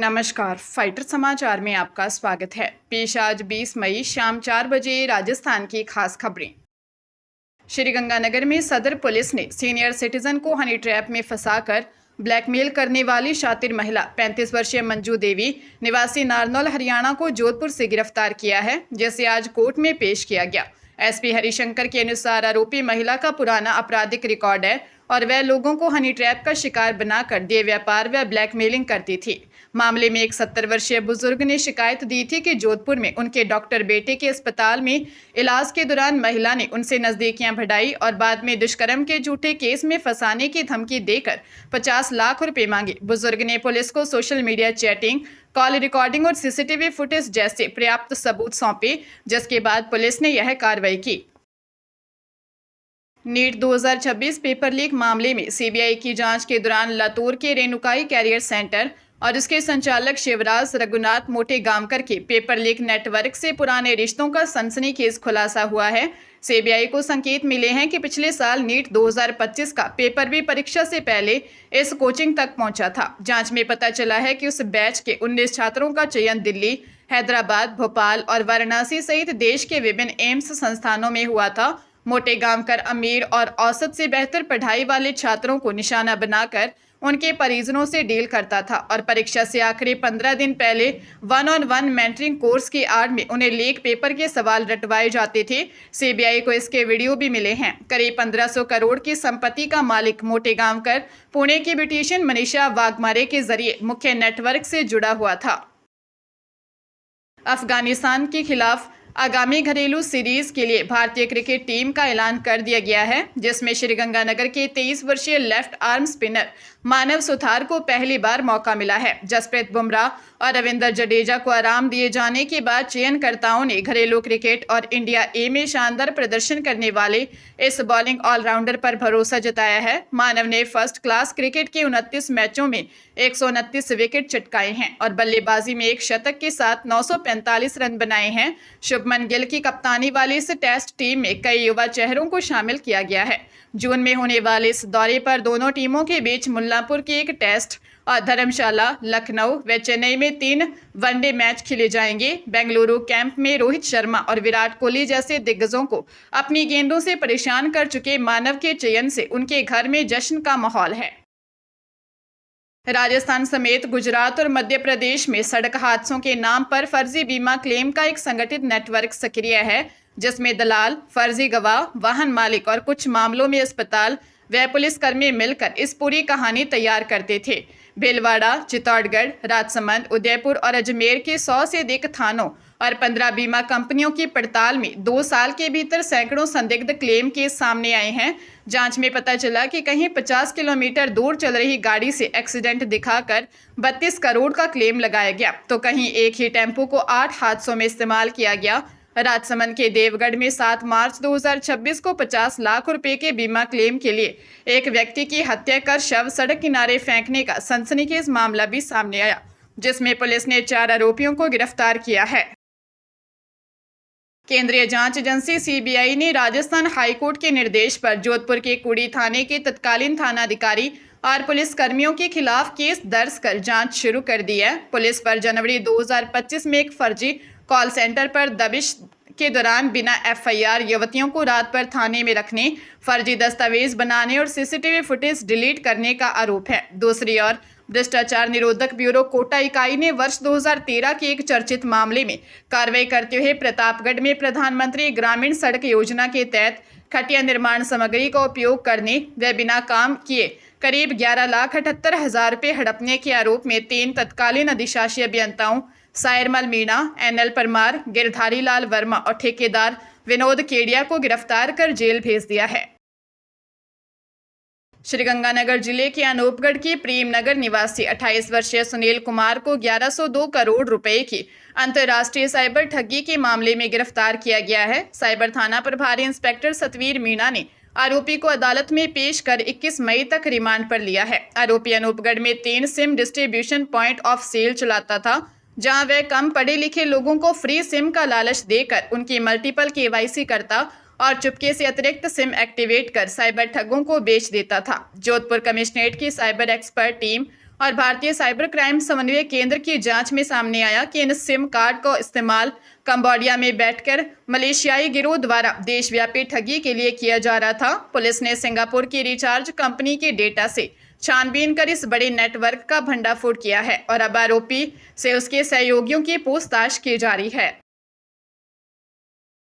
नमस्कार, फाइटर समाचार में आपका स्वागत है। पेश आज 20 मई शाम 4 बजे राजस्थान की खास खबरें। श्रीगंगानगर में सदर पुलिस ने सीनियर सिटीजन को हनी ट्रैप में फंसाकर ब्लैकमेल करने वाली शातिर महिला 35 वर्षीय मंजू देवी निवासी नारनौल हरियाणा को जोधपुर से गिरफ्तार किया है, जिसे आज कोर्ट में पेश किया गया। एसपी हरिशंकर के अनुसार आरोपी महिला का पुराना आपराधिक रिकॉर्ड है और वह लोगों को हनी ट्रैप का शिकार बनाकर देह व्यापार व ब्लैकमेलिंग करती थी। मामले में एक 70 वर्षीय बुजुर्ग ने शिकायत दी थी कि जोधपुर में उनके डॉक्टर बेटे के अस्पताल में इलाज के दौरान महिला ने उनसे नजदीकियां बढ़ाई और बाद में दुष्कर्म के झूठे केस में फंसाने की धमकी देकर 50 लाख रुपए मांगे। बुजुर्ग ने पुलिस को social media chatting, call recording और सीसीटीवी फुटेज जैसे पर्याप्त सबूत सौंपे, जिसके बाद पुलिस ने यह कार्रवाई की। नीट 2026 पेपर लीक मामले में सीबीआई की जांच के दौरान लातूर के रेणुकाई कैरियर सेंटर और उसके संचालक शिवराज रघुनाथ मोटे गांवकर के पेपर लीक नेटवर्क से पुराने रिश्तों का सनसनीखेज खुलासा हुआ है। सीबीआई को संकेत मिले हैं कि पिछले साल नीट 2025 का पेपर भी परीक्षा से पहले इस कोचिंग तक पहुंचा था। जांच में पता चला है कि उस बैच के 19 छात्रों का चयन दिल्ली, हैदराबाद, भोपाल और वाराणसी सहित देश के विभिन्न एम्स संस्थानों में हुआ था। मोटे गांवकर अमीर और औसत से बेहतर पढ़ाई वाले छात्रों को निशाना बनाकर उनके परिजनों से डील करता था और परीक्षा से आखिरी 15 दिन पहले 1-on-1 मेंटरिंग कोर्स की आड़ में उन्हें लीक पेपर के सवाल रटवाए जाते थे। सीबीआई को इसके वीडियो भी मिले हैं। करीब 1500 करोड़ की संपत्ति का मालिक मोटे गांवकर पुणे की ब्यूटिशियन मनीषा वाघमारे के जरिए मुख्य नेटवर्क से जुड़ा हुआ था। अफगानिस्तान के खिलाफ आगामी घरेलू सीरीज के लिए भारतीय क्रिकेट टीम का ऐलान कर दिया गया है, जिसमें श्रीगंगानगर के 23 वर्षीय लेफ्ट आर्म स्पिनर मानव सुथार को पहली बार मौका मिला है। जसप्रीत बुमराह और रविंद्र जडेजा को आराम दिए जाने के बाद चयनकर्ताओं ने घरेलू क्रिकेट और इंडिया ए में शानदार प्रदर्शन करने वाले इस बॉलिंग ऑलराउंडर पर भरोसा जताया है। मानव ने फर्स्ट क्लास क्रिकेट के 29 मैचों में 129 विकेट चटकाए हैं और बल्लेबाजी में एक शतक के साथ 945 रन बनाए हैं। शुभमन गिल की कप्तानी वाली इस टेस्ट टीम में कई युवा चेहरों को शामिल किया गया है। जून में होने वाले इस दौरे पर दोनों टीमों के बीच मुल्लांपुर की एक टेस्ट और धर्मशाला, लखनऊ व चेन्नई में 3 वनडे मैच खेले जाएंगे। बेंगलुरु कैंप में रोहित शर्मा और विराट कोहली जैसे दिग्गजों को अपनी गेंदों से परेशान कर चुके मानव के चयन से उनके घर में जश्न का माहौल है। राजस्थान समेत गुजरात और मध्य प्रदेश में सड़क हादसों के नाम पर फर्जी बीमा क्लेम का एक संगठित नेटवर्क सक्रिय है, जिसमें दलाल, फर्जी गवाह, वाहन मालिक और कुछ मामलों में अस्पताल व पुलिसकर्मी मिलकर इस पूरी कहानी तैयार करते थे। भीलवाड़ा, चित्तौड़गढ़, राजसमंद, उदयपुर और अजमेर के 100 से अधिक थानों और 15 बीमा कंपनियों की पड़ताल में 2 साल के भीतर सैकड़ों संदिग्ध क्लेम केस सामने आए हैं। जांच में पता चला कि कहीं 50 किलोमीटर दूर चल रही गाड़ी से एक्सीडेंट दिखाकर 32 करोड़ का क्लेम लगाया गया, तो कहीं एक ही टेम्पो को 8 हादसों में इस्तेमाल किया गया। राजसमंद के देवगढ़ में 7 मार्च 2026 को 50 लाख रुपए के बीमा क्लेम के लिए एक व्यक्ति की हत्या कर शव सड़क किनारे फेंकने का सनसनीखेज मामला भी सामने आया, जिसमें पुलिस ने 4 आरोपियों को गिरफ्तार किया है। केंद्रीय जांच एजेंसी सीबीआई ने राजस्थान हाईकोर्ट के निर्देश पर जोधपुर के कुड़ी थाने के तत्कालीन थानाधिकारी और पुलिसकर्मियों के खिलाफ केस दर्ज कर जांच शुरू कर दी है। पुलिस पर जनवरी 2025 में एक फर्जी कॉल सेंटर पर दबिश के दौरान बिना एफआईआर युवतियों को रात भर थाने में रखने, फर्जी दस्तावेज बनाने और सीसीटीवी फुटेज डिलीट करने का आरोप है। दूसरी ओर भ्रष्टाचार निरोधक ब्यूरो कोटा इकाई ने वर्ष 2013 के एक चर्चित मामले में कार्रवाई करते हुए प्रतापगढ़ में प्रधानमंत्री ग्रामीण सड़क योजना के तहत खटिया निर्माण सामग्री का उपयोग करने व बिना काम किए करीब 11,78,000 रुपये हड़पने के आरोप में 3 तत्कालीन अधिशासी अभियंताओं सायरमल मीणा, एनएल परमार, गिरधारी लाल वर्मा और ठेकेदार विनोद केडिया को गिरफ्तार कर जेल भेज दिया है। श्रीगंगानगर जिले के अनूपगढ़ की प्रेमनगर निवासी 28 वर्षीय सुनील कुमार को 1102 करोड़ रुपए की अंतर्राष्ट्रीय साइबर ठगी के मामले में गिरफ्तार किया गया है। साइबर थाना प्रभारी इंस्पेक्टर सतवीर मीणा ने आरोपी को अदालत में पेश कर 21 मई तक रिमांड पर लिया है। आरोपी अनूपगढ़ में 3 SIM distribution point of sale चलाता था, जहां वह कम पढ़े लिखे लोगों को फ्री सिम का लालच देकर उनकी मल्टीपल केवाईसी करता और चुपके से अतिरिक्त सिम एक्टिवेट कर साइबर ठगों को बेच देता था। जोधपुर कमिश्नरेट की साइबर एक्सपर्ट टीम और भारतीय साइबर क्राइम समन्वय केंद्र की जांच में सामने आया कि इन सिम कार्ड का इस्तेमाल कंबोडिया में बैठकर मलेशियाई गिरोह द्वारा देशव्यापी ठगी के लिए किया जा रहा था। पुलिस ने सिंगापुर की रिचार्ज कंपनी के डेटा से छानबीन कर इस बड़े नेटवर्क का भंडाफोड़ किया है और अब आरोपी से उसके सहयोगियों की पूछताछ की जा रही है।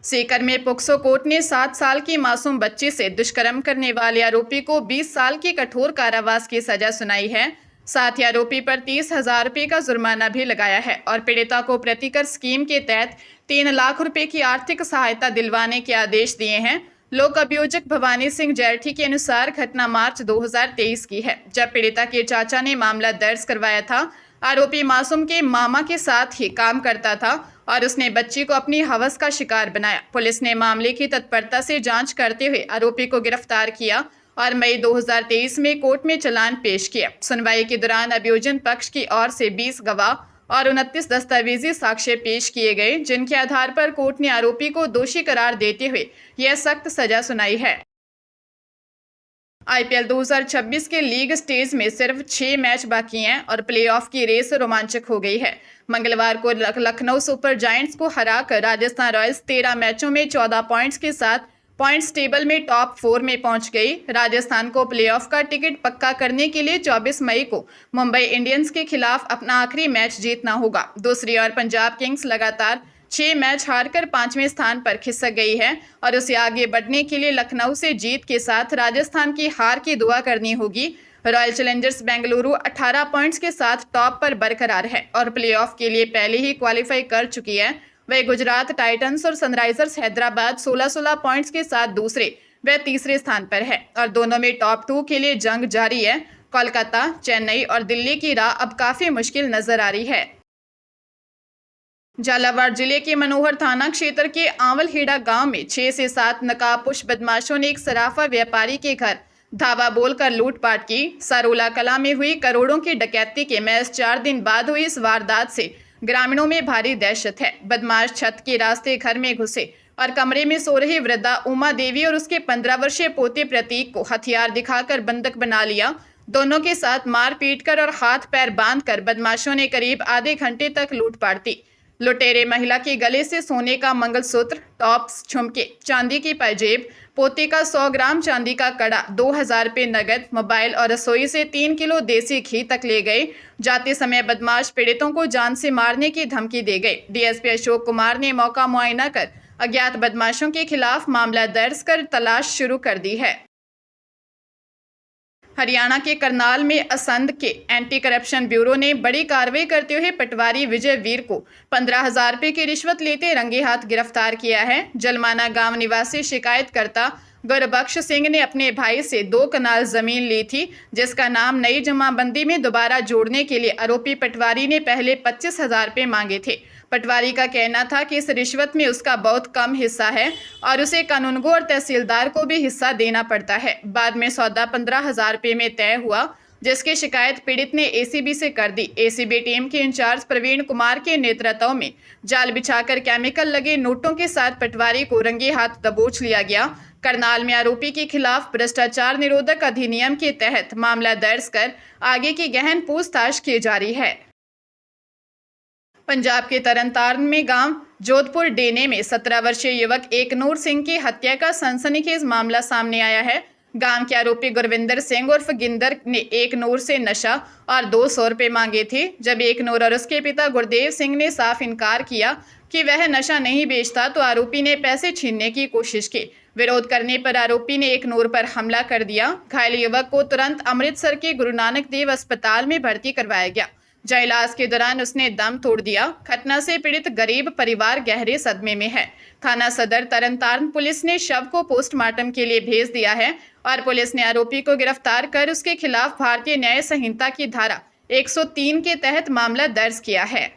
सीकर में पोक्सो कोर्ट ने 7 साल की मासूम बच्ची से दुष्कर्म करने वाले आरोपी को 20 साल की कठोर कारावास की सजा सुनाई है। साथ ही आरोपी पर 30,000 रुपये का जुर्माना भी लगाया है और पीड़िता को प्रतिकर स्कीम के तहत 3 लाख रुपए की आर्थिक सहायता दिलवाने के आदेश दिए हैं। लोक अभियोजक भवानी सिंह जैठी के अनुसार घटना मार्च 2023 की है, जब पीड़िता के चाचा ने मामला दर्ज करवाया था। आरोपी मासूम के मामा के साथ ही काम करता था और उसने बच्ची को अपनी हवस का शिकार बनाया। पुलिस ने मामले की तत्परता से जांच करते हुए आरोपी को गिरफ्तार किया और मई 2023 में कोर्ट में चालान पेश किया। सुनवाई के दौरान अभियोजन पक्ष की ओर से 20 गवाह और 29 दस्तावेजी साक्ष्य पेश किए गए, जिनके आधार पर कोर्ट ने आरोपी को दोषी करार देते हुए यह सख्त सजा सुनाई है। आईपीएल 2026 के लीग स्टेज में सिर्फ 6 मैच बाकी हैं और प्लेऑफ की रेस रोमांचक हो गई है। मंगलवार को लखनऊ सुपर जायंट्स को हराकर राजस्थान रॉयल्स 13 मैचों में 14 पॉइंट्स के साथ पॉइंट्स टेबल में टॉप 4 में पहुंच गई। राजस्थान को प्लेऑफ का टिकट पक्का करने के लिए 24 मई को मुंबई इंडियंस के खिलाफ अपना आखिरी मैच जीतना होगा। दूसरी ओर पंजाब किंग्स लगातार 6 मैच हारकर 5वें स्थान पर खिसक गई है और उसे आगे बढ़ने के लिए लखनऊ से जीत के साथ राजस्थान की हार की दुआ करनी होगी। रॉयल चैलेंजर्स बेंगलुरु 18 पॉइंट्स के साथ टॉप पर बरकरार है और प्लेऑफ के लिए पहले ही क्वालिफाई कर चुकी है। वह गुजरात टाइटंस और सनराइजर्स हैदराबाद 16-16 पॉइंट्स के साथ दूसरे व तीसरे स्थान पर है और दोनों में टॉप 2 के लिए जंग जारी है। कोलकाता, चेन्नई और दिल्ली की राह अब काफी मुश्किल नजर आ रही है। झालावाड़ जिले के मनोहर थाना क्षेत्र के आंवलहेड़ा गांव में 6 से 7 नकाबपोश बदमाशों ने एक सराफा व्यापारी के घर धावा बोलकर लूटपाट की। सरोला कला में हुई करोड़ों की डकैती के महज 4 दिन बाद हुई इस वारदात से ग्रामीणों में भारी दहशत है। बदमाश छत के रास्ते घर में घुसे और कमरे में सो रही वृद्धा उमा देवी और उसके 15 वर्षीय पोते प्रतीक को हथियार दिखाकर बंधक बना लिया। दोनों के साथ मार पीट कर और हाथ पैर बांधकर बदमाशों ने करीब आधे घंटे तक लूटपाट दी। लुटेरे महिला के गले से सोने का मंगलसूत्र, टॉप्स, झुमके, चांदी की पायजेब, पोते का 100 ग्राम चांदी का कड़ा, 2000 रुपये नगद, मोबाइल और रसोई से 3 किलो देसी घी तक ले गए। जाते समय बदमाश पीड़ितों को जान से मारने की धमकी दे गए। डीएसपी अशोक कुमार ने मौका मुआयना कर अज्ञात बदमाशों के खिलाफ मामला दर्ज कर तलाश शुरू कर दी है। हरियाणा के करनाल में असंध के एंटी करप्शन ब्यूरो ने बड़ी कार्रवाई करते हुए पटवारी विजय वीर को 15,000 रुपये की रिश्वत लेते रंगे हाथ गिरफ्तार किया है। जलमाना गांव निवासी शिकायतकर्ता गुरबख्श सिंह ने अपने भाई से 2 कनाल जमीन ली थी, जिसका नाम नई जमाबंदी में दोबारा जोड़ने के लिए आरोपी पटवारी ने पहले 25,000 रुपये मांगे थे। पटवारी का कहना था कि इस रिश्वत में उसका बहुत कम हिस्सा है और उसे कानूनगो और तहसीलदार को भी हिस्सा देना पड़ता है। बाद में सौदा 15,000 रुपये में तय हुआ, जिसकी शिकायत पीड़ित ने एसीबी से कर दी। एसीबी टीम के इंचार्ज प्रवीण कुमार के नेतृत्व में जाल बिछाकर केमिकल लगे नोटों के साथ पटवारी को रंगे हाथ दबोच लिया गया। करनाल में आरोपी के खिलाफ भ्रष्टाचार निरोधक अधिनियम के तहत मामला दर्ज कर आगे की गहन पूछताछ की जा रही है। पंजाब के तरनतारन में गांव जोधपुर डेने में 17 वर्षीय युवक एकनूर सिंह की हत्या का सनसनीखेज मामला सामने आया है। गांव के आरोपी गुरविंदर सिंह उर्फ गिंदर ने एकनूर से नशा और 200 रुपये मांगे थे। जब एकनूर और उसके पिता गुरदेव सिंह ने साफ इनकार किया कि वह नशा नहीं बेचता, तो आरोपी ने पैसे छीनने की कोशिश की। विरोध करने पर आरोपी ने एकनूर पर हमला कर दिया। घायल युवक को तुरंत अमृतसर के गुरु नानक देव अस्पताल में भर्ती करवाया गया, जहाँ इलाज के दौरान उसने दम तोड़ दिया। घटना से पीड़ित गरीब परिवार गहरे सदमे में है। थाना सदर तरनतारन पुलिस ने शव को पोस्टमार्टम के लिए भेज दिया है और पुलिस ने आरोपी को गिरफ्तार कर उसके खिलाफ भारतीय न्याय संहिता की धारा 103 के तहत मामला दर्ज किया है।